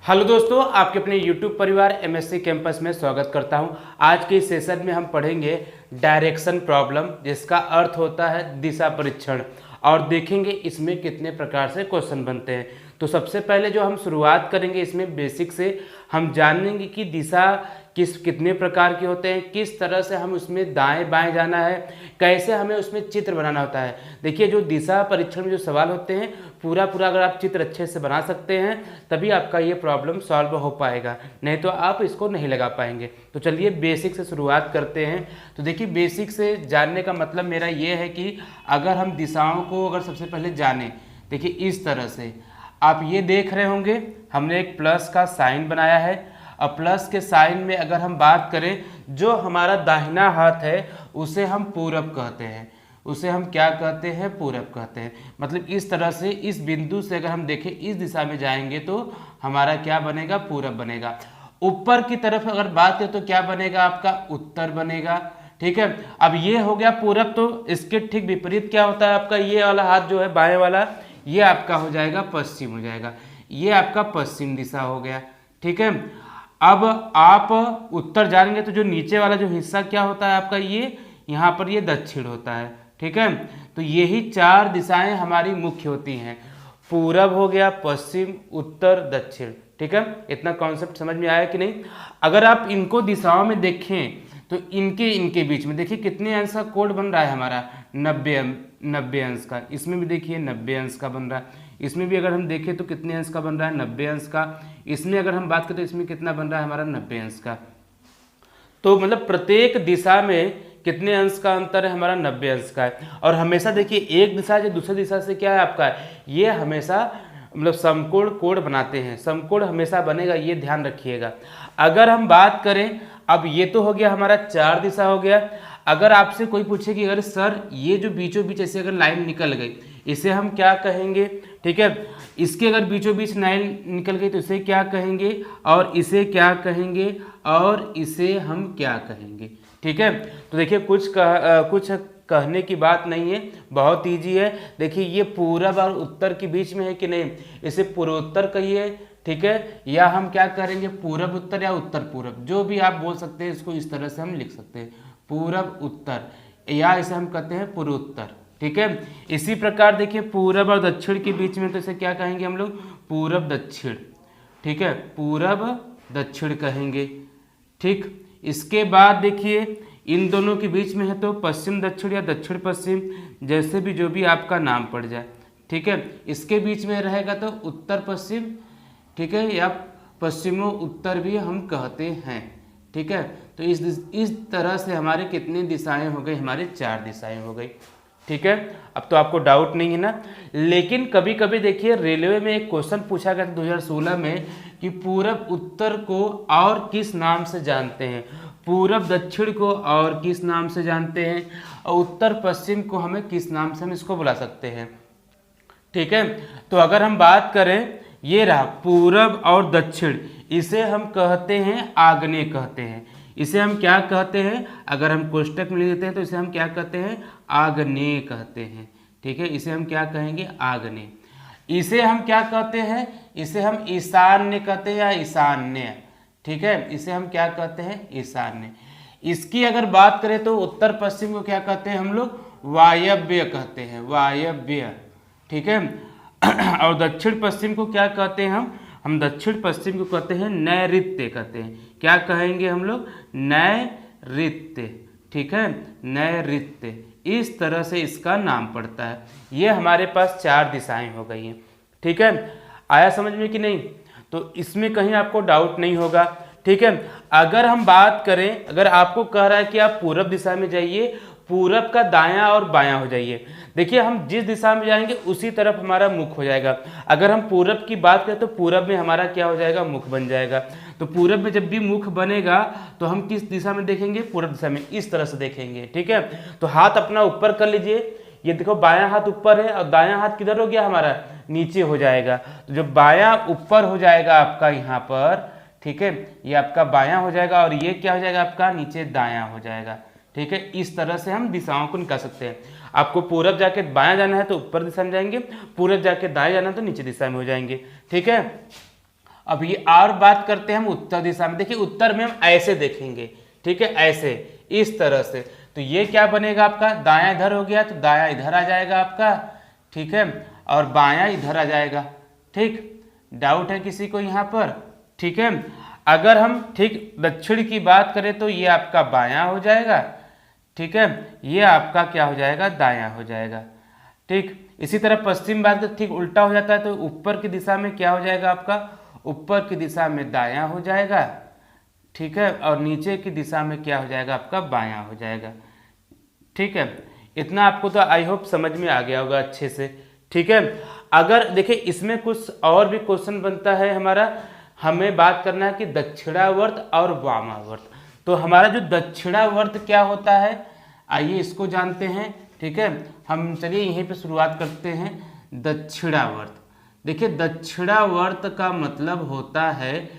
Hello दोस्तों, आपके अपने YouTube परिवार MSc कैंपस में स्वागत करता हूं। आज के इस सेशन में हम पढ़ेंगे डायरेक्शन प्रॉब्लम, जिसका अर्थ होता है दिशा परीक्षण, और देखेंगे इसमें कितने प्रकार से क्वेश्चन बनते हैं। तो सबसे पहले जो हम शुरुआत करेंगे इसमें बेसिक से, हम जानेंगे कि दिशा कितने प्रकार के होते हैं, किस तरह से हम उसमें दाएं बाएं जाना है, कैसे हमें उसमें चित्र बनाना होता है। देखिए, जो दिशा परीक्षण में जो सवाल होते हैं पूरा अगर आप चित्र अच्छे से बना सकते हैं तभी आपका ये प्रॉब्लम सॉल्व हो पाएगा, नहीं तो आप इसको नहीं लगा पाएंगे। तो चलिए बेसिक से शुरुआत करते हैं। तो देखिए, बेसिक से जानने का मतलब मेरा ये है कि अगर हम दिशाओं को अगर सबसे पहले जाने, देखिए इस तरह से आप ये देख रहे होंगे, हमने एक प्लस का साइन बनाया है। अब प्लस के साइन में अगर हम बात करें, जो हमारा दाहिना हाथ है उसे हम पूरब कहते हैं, उसे हम क्या कहते हैं, पूरब कहते हैं। मतलब इस तरह से इस बिंदु से अगर हम देखें इस दिशा में जाएंगे तो हमारा क्या बनेगा, पूरब बनेगा। ऊपर की तरफ अगर बात करें तो क्या बनेगा, आपका उत्तर बनेगा। ठीक है, अब ये हो गया पूरब, तो इसके ठीक विपरीत क्या होता है, आपका ये वाला हाथ जो है बाएं वाला, ये आपका हो जाएगा पश्चिम हो जाएगा, ये आपका पश्चिम दिशा हो गया। ठीक है, अब आप उत्तर जाएंगे तो जो नीचे वाला जो हिस्सा क्या होता है आपका, ये यहाँ पर ये दक्षिण होता है। ठीक है, तो यही चार दिशाएं हमारी मुख्य होती हैं, पूरब हो गया, पश्चिम, उत्तर, दक्षिण। ठीक है, इतना कॉन्सेप्ट समझ में आया कि नहीं। अगर आप इनको दिशाओं में देखें तो इनके बीच में देखिए कितने अंश का कोण बन रहा है हमारा, 90 अंश का। इसमें भी देखिए 90 अंश का बन रहा है। इसमें भी अगर हम देखें तो कितने अंश का बन रहा है, 90 अंश का। इसमें अगर हम बात करें तो इसमें कितना बन रहा है हमारा, 90 अंश का। तो मतलब प्रत्येक दिशा में कितने अंश का अंतर है हमारा, 90 अंश का है। और हमेशा देखिए एक दिशा से दूसरी दिशा से क्या है आपका, ये हमेशा मतलब समकोण कोण बनाते हैं, समकोण हमेशा बनेगा, ये ध्यान रखिएगा। अगर हम बात करें, अब ये तो हो गया हमारा चार दिशा हो गया। अगर आपसे कोई पूछे कि अगर सर ये जो बीचों बीच ऐसे अगर लाइन निकल गई, इसे हम क्या कहेंगे। ठीक है, इसके अगर बीचों बीच लाइन निकल गई तो इसे क्या कहेंगे, और इसे क्या कहेंगे, और इसे हम क्या कहेंगे। ठीक है, तो देखिए कुछ कहने की बात नहीं है, बहुत ईजी है। देखिए ये पूरब और उत्तर के बीच में है कि नहीं, इसे पूर्वोत्तर कहिए। ठीक है, या हम क्या करेंगे, पूरब उत्तर या उत्तर पूरब, जो भी आप बोल सकते हैं, इसको इस तरह से हम लिख सकते हैं, पूरब उत्तर, या इसे हम कहते हैं पूर्वोत्तर। ठीक है, इसी प्रकार देखिए पूरब और दक्षिण के बीच में तो इसे क्या कहेंगे हम लोग, पूरब दक्षिण। ठीक है, पूरब दक्षिण कहेंगे। ठीक, इसके बाद देखिए इन दोनों के बीच में है तो पश्चिम दक्षिण या दक्षिण पश्चिम, जैसे भी जो भी आपका नाम पड़ जाए। ठीक है, इसके बीच में रहेगा तो उत्तर पश्चिम। ठीक है, या पश्चिमो उत्तर भी हम कहते हैं। ठीक है, तो इस तरह से हमारे कितनी दिशाएं हो गई, हमारी चार दिशाएं हो गई। ठीक है, अब तो आपको डाउट नहीं है ना। लेकिन कभी कभी देखिए रेलवे में एक क्वेश्चन पूछा गया था 2016 में कि पूरब उत्तर को और किस नाम से जानते हैं, पूरब दक्षिण को और किस नाम से जानते हैं, और उत्तर पश्चिम को हमें किस नाम से हम इसको बुला सकते हैं। ठीक है, तो अगर हम बात करें, ये रहा पूरब और दक्षिण, इसे हम कहते हैं आग्नेय कहते हैं। इसे हम क्या कहते हैं, अगर हम कोष्टक में लिख देते हैं तो इसे हम क्या कहते हैं, आग्नेय कहते हैं। ठीक है, इसे हम क्या कहेंगे, आग्नेय। इसे हम क्या कहते हैं, इसे हम ईशान्य कहते हैं या ईशान्य। ठीक है, इसे हम क्या कहते हैं, ईशान्य। इसकी अगर बात करें तो उत्तर पश्चिम को क्या कहते हैं हम लोग, वायव्य कहते हैं, वायव्य। ठीक है, और दक्षिण पश्चिम को क्या कहते हैं हम दक्षिण पश्चिम को कहते हैं नैऋत्य कहते हैं। क्या कहेंगे हम लोग, नैऋत्य। ठीक है, नैऋत्य, इस तरह से इसका नाम पड़ता है। ये हमारे पास चार दिशाएं हो गई हैं। ठीक है, आया समझ में कि नहीं, तो इसमें कहीं आपको डाउट नहीं होगा। ठीक है, अगर हम बात करें, अगर आपको कह रहा है कि आप पूरब दिशा में जाइए, पूरब का दायां और बायां हो जाइए। देखिए हम जिस दिशा में जाएंगे उसी तरफ हमारा मुख हो जाएगा। अगर हम पूरब की बात करें तो पूरब में हमारा क्या हो जाएगा, मुख बन जाएगा। तो पूरब में जब भी मुख बनेगा तो हम किस दिशा में देखेंगे, पूरब दिशा में, इस तरह से देखेंगे। ठीक है, तो हाथ अपना ऊपर कर लीजिए। ये देखो बायां हाथ ऊपर है और दायां हाथ किधर हो गया हमारा, नीचे हो जाएगा। तो जब बायां ऊपर हो जाएगा आपका यहाँ पर, ठीक है, ये आपका बायां हो जाएगा, और ये क्या हो जाएगा आपका, नीचे दायां हो जाएगा। ठीक है, इस तरह से हम दिशाओं को निकाल सकते हैं। आपको पूरब जाके बायां जाना है तो ऊपर दिशा में जाएंगे, पूरब जाके दाएं जाना है तो नीचे दिशा में हो जाएंगे। ठीक है, अब ये और बात करते हैं हम उत्तर दिशा में। देखिए उत्तर में हम ऐसे देखेंगे, ठीक है, ऐसे इस तरह से, तो ये क्या बनेगा आपका, दायां इधर हो गया तो दायां इधर आ जाएगा आपका, ठीक है, और बायां इधर आ जाएगा। ठीक, डाउट है किसी को यहाँ पर? ठीक है, अगर हम ठीक दक्षिण की बात करें तो ये आपका बायां हो जाएगा, ठीक है, ये आपका क्या हो जाएगा, दायां हो जाएगा। ठीक, इसी तरह पश्चिम बात करें ठीक उल्टा हो जाता है, तो ऊपर की दिशा में क्या हो जाएगा आपका, ऊपर की दिशा में दायां हो जाएगा, ठीक है, और नीचे की दिशा में क्या हो जाएगा आपका, बायां हो जाएगा। ठीक है, इतना आपको तो आई होप समझ में आ गया होगा अच्छे से। ठीक है, अगर देखिए इसमें कुछ और भी क्वेश्चन बनता है हमारा, हमें बात करना है कि दक्षिणावर्त और वामावर्त। तो हमारा जो दक्षिणावर्त क्या होता है, आइए इसको जानते हैं। ठीक है, हम चलिए यहीं पे शुरुआत करते हैं। दक्षिणावर्त, देखिए दक्षिणावर्त का मतलब होता है,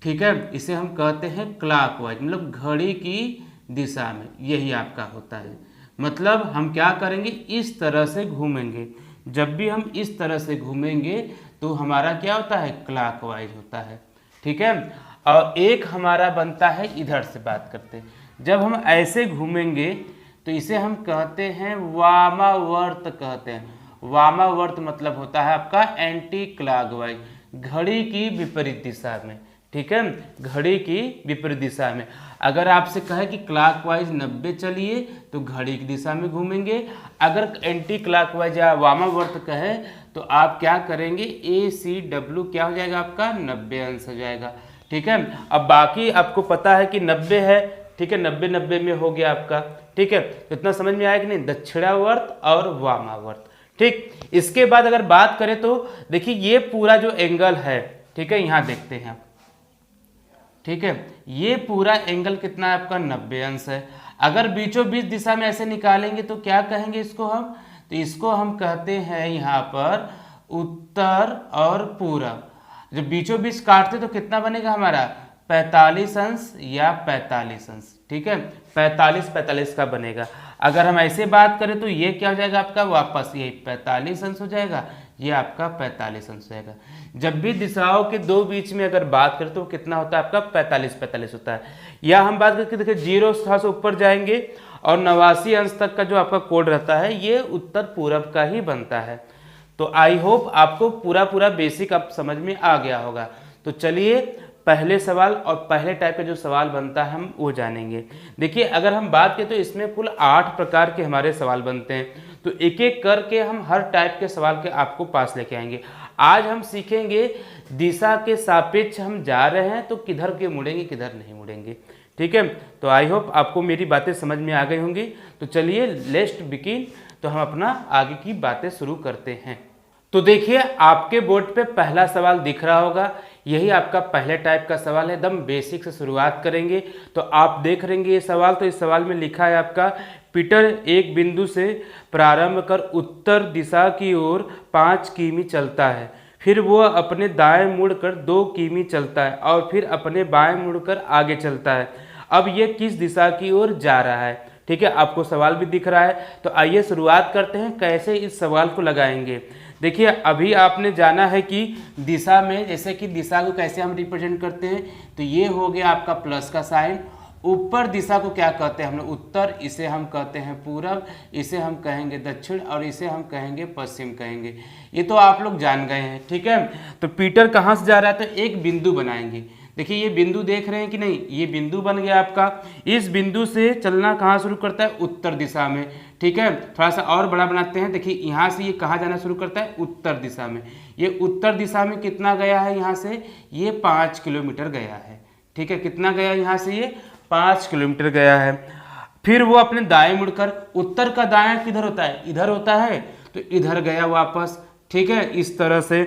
ठीक है, इसे हम कहते हैं क्लॉकवाइज, मतलब घड़ी की दिशा में, यही आपका होता है। मतलब हम क्या करेंगे, इस तरह से घूमेंगे। जब भी हम इस तरह से घूमेंगे तो हमारा क्या होता है, क्लॉकवाइज होता है। ठीक है, और एक हमारा बनता है, इधर से बात करते हैं, जब हम ऐसे घूमेंगे तो इसे हम कहते हैं वामावर्त कहते हैं। वामावर्त मतलब होता है आपका एंटी क्लॉकवाइज, घड़ी की विपरीत दिशा में। ठीक है, घड़ी की विपरीत दिशा में। अगर आपसे कहे कि क्लॉकवाइज 90 चलिए तो घड़ी की दिशा में घूमेंगे। अगर एंटी क्लॉकवाइज या वामावर्त कहे तो आप क्या करेंगे, ACW क्या हो जाएगा आपका, 90 अंश हो जाएगा। ठीक है, अब बाकी आपको पता है कि 90 है, ठीक है, 90 में हो गया आपका। ठीक है, तो इतना समझ में आया कि नहीं, दक्षिणावर्त और वामावर्त। ठीक, इसके बाद अगर बात करें तो देखिए ये पूरा जो एंगल है, ठीक है, यहाँ देखते हैं। ठीक है, ये पूरा एंगल कितना है आपका, 90 अंश है। अगर बीचों बीच दिशा में ऐसे निकालेंगे तो क्या कहेंगे इसको हम, तो इसको हम कहते हैं यहाँ पर उत्तर और पूरब। जब बीचों बीच काटते तो कितना बनेगा हमारा, 45 अंश या 45 अंश। ठीक है, 45 का बनेगा। अगर हम ऐसे बात करें तो ये क्या हो जाएगा आपका, वापस ये 45 अंश हो जाएगा, ये आपका 45 अंश हो जाएगा। जब भी दिशाओं के दो बीच में अगर बात करें तो कितना होता है आपका, 45 होता है। या हम बात करके देखिए 0 से ऊपर जाएंगे और 89 अंश तक का जो आपका कोड रहता है ये उत्तर पूरब का ही बनता है। तो आई होप आपको पूरा बेसिक अब समझ में आ गया होगा। तो चलिए पहले सवाल और पहले टाइप का जो सवाल बनता है हम वो जानेंगे। देखिए अगर हम बात करें तो इसमें कुल 8 प्रकार के हमारे सवाल बनते हैं, तो एक एक करके हम हर टाइप के सवाल के आपको पास लेके आएंगे। आज हम सीखेंगे दिशा के सापेक्ष हम जा रहे हैं तो किधर के मुड़ेंगे किधर नहीं मुड़ेंगे। ठीक है, तो आई होप आपको मेरी बातें समझ में आ गई होंगी। तो चलिए लेट्स बिगिन, तो हम अपना आगे की बातें शुरू करते हैं। तो देखिए आपके बोर्ड पे पहला सवाल दिख रहा होगा, यही आपका पहले टाइप का सवाल है। एकदम बेसिक से शुरुआत करेंगे। तो आप देख रहेंगे ये सवाल, तो इस सवाल में लिखा है आपका, पीटर एक बिंदु से प्रारंभ कर उत्तर दिशा की ओर 5 किमी चलता है, फिर वह अपने दाएं मुड़कर 2 किमी चलता है और फिर अपने बाएं मुड़कर आगे चलता है। अब ये किस दिशा की ओर जा रहा है। ठीक है, आपको सवाल भी दिख रहा है। तो आइए शुरुआत करते हैं कैसे इस सवाल को लगाएंगे। देखिए अभी आपने जाना है कि दिशा में, जैसे कि दिशा को कैसे हम रिप्रेजेंट करते हैं, तो ये हो गया आपका प्लस का साइन। ऊपर दिशा को क्या कहते हैं हम लोग, उत्तर, इसे हम कहते हैं पूरब, इसे हम कहेंगे दक्षिण और इसे हम कहेंगे पश्चिम कहेंगे। ये तो आप लोग जान गए हैं। ठीक है, तो पीटर कहाँ से जा रहा है, तो एक बिंदु बनाएंगे। देखिए ये बिंदु देख रहे हैं कि नहीं, ये बिंदु बन गया आपका। इस बिंदु से चलना कहाँ शुरू करता है, उत्तर दिशा में। ठीक है, थोड़ा सा और बड़ा बनाते हैं। देखिए यहाँ से ये कहाँ जाना शुरू करता है, उत्तर दिशा में। ये उत्तर दिशा में कितना गया है, यहाँ से ये 5 किलोमीटर गया है। ठीक है, कितना गया यहाँ से, ये 5 किलोमीटर गया है। फिर वो अपने दाएं मुड़कर, उत्तर का दायां किधर होता है, इधर होता है, तो इधर गया वापस। ठीक है, इस तरह से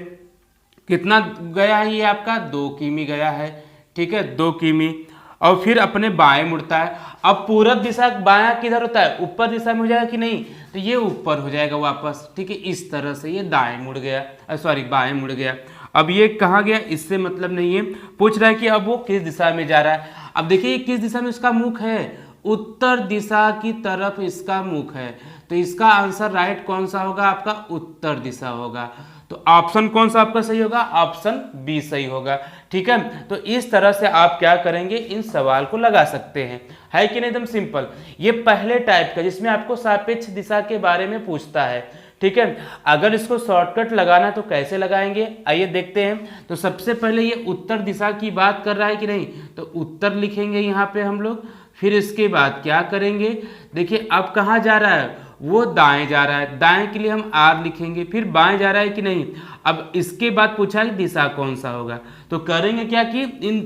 कितना गया है ये आपका, 2 किमी गया है। ठीक है, 2 किमी, और फिर अपने बाएं मुड़ता है। अब पूरब दिशा बायां किधर होता है, ऊपर दिशा में हो जाएगा कि नहीं, तो ये ऊपर हो जाएगा वापस। ठीक है, इस तरह से ये दाएं मुड़ गया, सॉरी बाएं मुड़ गया। अब ये कहाँ गया, इससे मतलब नहीं है, पूछ रहा है कि अब वो किस दिशा में जा रहा है। अब देखिए किस दिशा में इसका मुख है, उत्तर दिशा की तरफ इसका मुख है, तो इसका आंसर राइट कौन सा होगा आपका, उत्तर दिशा होगा। तो ऑप्शन कौन सा आपका सही होगा? ऑप्शन बी सही होगा। ठीक है, तो इस तरह से आप क्या करेंगे, इन सवाल को लगा सकते हैं, है कि नहीं? एकदम सिंपल। ये पहले टाइप का जिसमें आपको सापेक्ष दिशा के बारे में पूछता है। ठीक है, अगर इसको शॉर्टकट लगाना तो कैसे लगाएंगे, आइए देखते हैं। तो सबसे पहले ये उत्तर दिशा की बात कर रहा है कि नहीं, तो उत्तर लिखेंगे यहाँ पे हम लोग। फिर इसके बाद क्या करेंगे, देखिए अब कहाँ जा रहा है, वो दाएं जा रहा है, दाएं के लिए हम आर लिखेंगे। फिर बाएं जा रहा है कि नहीं, अब इसके बाद पूछा है दिशा कौन सा होगा, तो करेंगे क्या कि इन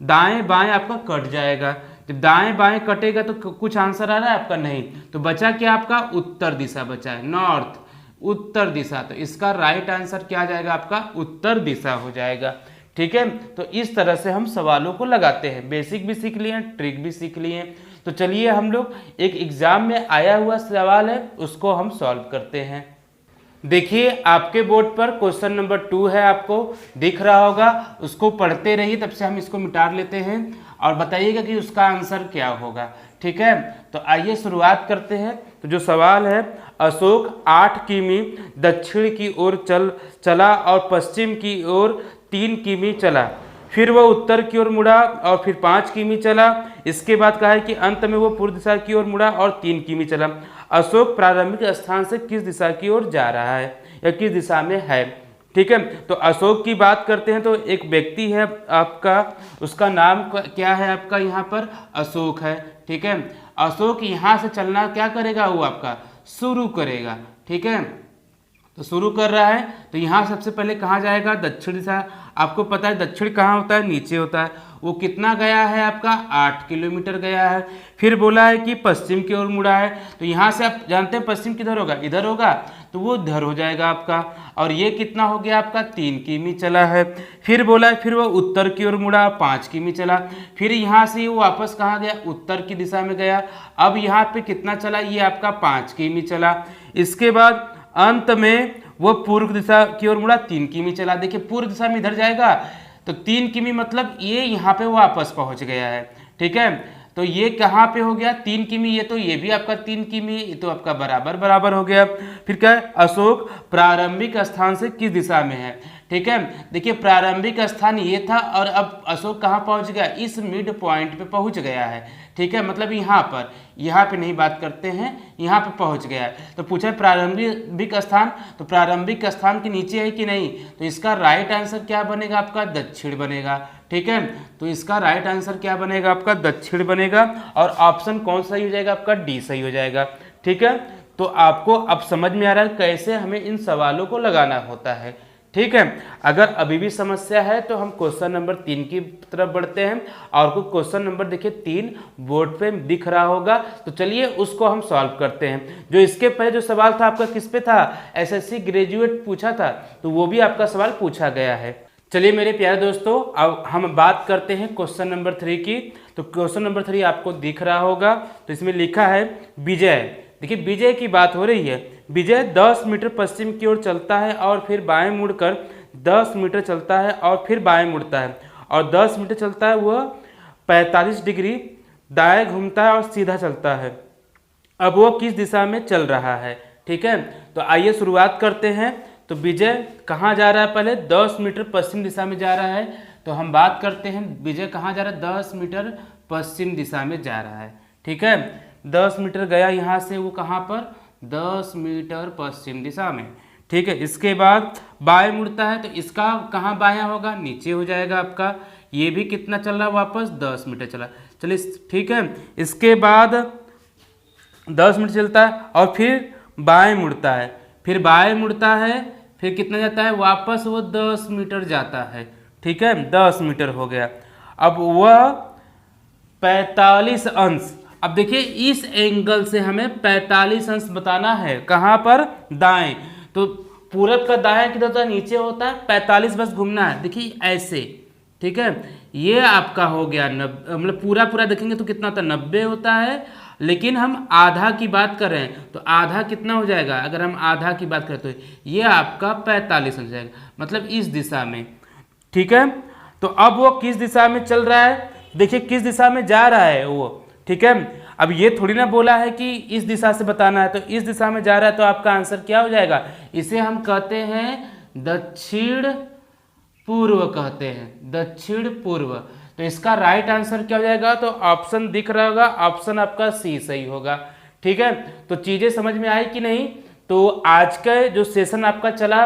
दाएं बाएं आपका कट जाएगा। जब दाएं बाएं कटेगा तो कुछ आंसर आ रहा है आपका? नहीं, तो बचा क्या आपका? उत्तर दिशा बचा है, नॉर्थ, उत्तर दिशा। तो इसका राइट आंसर क्या आ जाएगा आपका? उत्तर दिशा हो जाएगा। ठीक है, तो इस तरह से हम सवालों को लगाते हैं। बेसिक भी सीख लिए, ट्रिक भी सीख लिए। तो चलिए हम लोग एक एग्जाम में आया हुआ सवाल है उसको हम सॉल्व करते हैं। देखिए आपके बोर्ड पर क्वेश्चन नंबर 2 है, आपको दिख रहा होगा, उसको पढ़ते रहिए, तब से हम इसको मिटा लेते हैं और बताइएगा कि उसका आंसर क्या होगा। ठीक है, तो आइए शुरुआत करते हैं। तो जो सवाल है, अशोक 8 किमी दक्षिण की ओर चला और पश्चिम की ओर 3 किमी चला, फिर वह उत्तर की ओर मुड़ा और फिर 5 किमी चला। इसके बाद कहा है कि अंत में वो पूर्व दिशा की ओर मुड़ा और 3 किमी चला। अशोक प्रारंभिक स्थान से किस दिशा की ओर जा रहा है या किस दिशा में है? ठीक है, तो अशोक की बात करते हैं तो एक व्यक्ति है आपका, उसका नाम क्या है आपका? यहाँ पर अशोक है। ठीक है, अशोक यहाँ से चलना क्या करेगा, वो आपका शुरू करेगा। ठीक है, तो शुरू कर रहा है तो यहाँ सबसे पहले कहाँ जाएगा? दक्षिण दिशा। आपको पता है दक्षिण कहाँ होता है? नीचे होता है। वो कितना गया है आपका? 8 किलोमीटर गया है। फिर बोला है कि पश्चिम की ओर मुड़ा है, तो यहाँ से आप जानते हैं पश्चिम किधर होगा? इधर होगा, तो वो इधर हो जाएगा आपका। और ये कितना हो गया आपका? 3 किमी चला है। फिर बोला है, फिर वो उत्तर की ओर मुड़ा, 5 किमी चला। फिर यहाँ से वो वापस कहाँ गया? उत्तर की दिशा में गया। अब यहाँ पे कितना चला? ये आपका 5 किमी चला। इसके बाद अंत में वो पूर्व दिशा की ओर मुड़ा, 3 किमी चला। देखिए पूर्व दिशा में इधर जाएगा तो 3 किमी, मतलब ये यहाँ पे वापस पहुँच गया है। ठीक है, तो ये कहाँ पे हो गया? 3 किमी। ये तो ये भी आपका 3 किमी, ये तो आपका बराबर बराबर हो गया। फिर क्या है? अशोक प्रारंभिक स्थान से किस दिशा में है? ठीक है, देखिए प्रारंभिक स्थान ये था और अब अशोक कहाँ पहुँच गया? इस मिड पॉइंट पे पहुँच गया है। ठीक है, मतलब यहाँ पे नहीं बात करते हैं, यहाँ पे पहुँच गया है। तो पूछा है प्रारंभिक स्थान, तो प्रारंभिक स्थान के नीचे है कि नहीं, तो इसका राइट आंसर क्या बनेगा आपका? दक्षिण बनेगा। ठीक है, तो इसका राइट आंसर क्या बनेगा आपका? दक्षिण बनेगा। और ऑप्शन कौन सही हो जाएगा आपका? डी सही हो जाएगा। ठीक है, तो आपको अब समझ में आ रहा है कैसे हमें इन सवालों को लगाना होता है। ठीक है, अगर अभी भी समस्या है तो हम क्वेश्चन नंबर 3 की तरफ बढ़ते हैं। और को क्वेश्चन नंबर देखिए 3 बोर्ड पे दिख रहा होगा, तो चलिए उसको हम सॉल्व करते हैं। जो इसके पहले जो सवाल था आपका किस पे था? एसएससी ग्रेजुएट पूछा था, तो वो भी आपका सवाल पूछा गया है। चलिए मेरे प्यारे दोस्तों, अब हम बात करते हैं क्वेश्चन नंबर 3 की। तो क्वेश्चन नंबर 3 आपको दिख रहा होगा, तो इसमें लिखा है विजय। देखिए विजय की बात हो रही है। विजय 10 मीटर पश्चिम की ओर चलता है और फिर बाएं मुड़कर 10 मीटर चलता है और फिर बाएं मुड़ता है और 10 मीटर चलता है, वह 45 डिग्री दाएं घूमता है और सीधा चलता है। अब वो किस दिशा में चल रहा है? ठीक है, तो आइए शुरुआत करते हैं। तो विजय कहाँ जा रहा है? पहले 10 मीटर पश्चिम दिशा में जा रहा है। तो हम बात करते हैं विजय कहाँ जा रहा है? 10 मीटर पश्चिम दिशा में जा रहा है। ठीक है, 10 मीटर गया यहाँ से, वो कहाँ पर? 10 मीटर पश्चिम दिशा में। ठीक है, इसके बाद बाएं मुड़ता है, तो इसका कहाँ बायां होगा? नीचे हो जाएगा आपका। ये भी कितना चल रहा है? वापस 10 मीटर चला। चलिए ठीक है, इसके बाद 10 मीटर चलता है और फिर बाएं मुड़ता है, फिर बाएं मुड़ता है, फिर कितना जाता है? वापस वो 10 मीटर जाता है। ठीक है, 10 मीटर हो गया। अब वह 45 अंश, अब देखिए इस एंगल से हमें 45 अंश बताना है। कहाँ पर? दाएं। तो पूरब का दाएं किधर होता है? नीचे होता है। 45 बस घूमना है, देखिए ऐसे। ठीक है, ये आपका हो गया 90, मतलब पूरा पूरा देखेंगे तो कितना होता है? 90 होता है। लेकिन हम आधा की बात कर रहे हैं, तो आधा कितना हो जाएगा? अगर हम आधा की बात करें तो ये आपका 45 हो जाएगा, मतलब इस दिशा में। ठीक है, तो अब वो किस दिशा में चल रहा है? देखिए किस दिशा में जा रहा है वो। ठीक है, अब ये थोड़ी ना बोला है कि इस दिशा से बताना है, तो इस दिशा में जा रहा है, तो आपका आंसर क्या हो जाएगा? इसे हम कहते हैं दक्षिण पूर्व कहते हैं, दक्षिण पूर्व। तो इसका राइट आंसर क्या हो जाएगा? तो ऑप्शन दिख रहा होगा, ऑप्शन आपका सी सही होगा। ठीक है, तो चीजें समझ में आई कि नहीं? तो आज का जो सेशन आपका चला,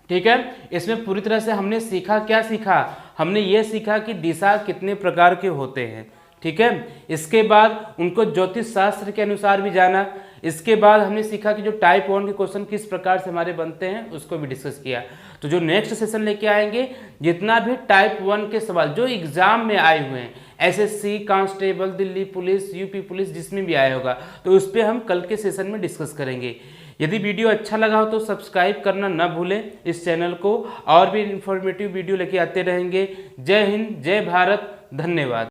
ठीक है, इसमें पूरी तरह से हमने सीखा, क्या सीखा? हमने ये सीखा कि दिशा कितने प्रकार के होते हैं। ठीक है, इसके बाद उनको ज्योतिष शास्त्र के अनुसार भी जाना। इसके बाद हमने सीखा कि जो टाइप 1 के क्वेश्चन किस प्रकार से हमारे बनते हैं उसको भी डिस्कस किया। तो जो नेक्स्ट सेशन लेके आएंगे, जितना भी टाइप 1 के सवाल जो एग्जाम में आए हुए हैं, SSC, constable, Delhi police, UP police, जिसमें भी आया होगा, तो उस पर हम कल के सेशन में डिस्कस करेंगे। यदि वीडियो अच्छा लगा हो तो सब्सक्राइब करना ना भूलें इस चैनल को, और भी इंफॉर्मेटिव वीडियो लेके आते रहेंगे। जय हिंद, जय भारत, धन्यवाद।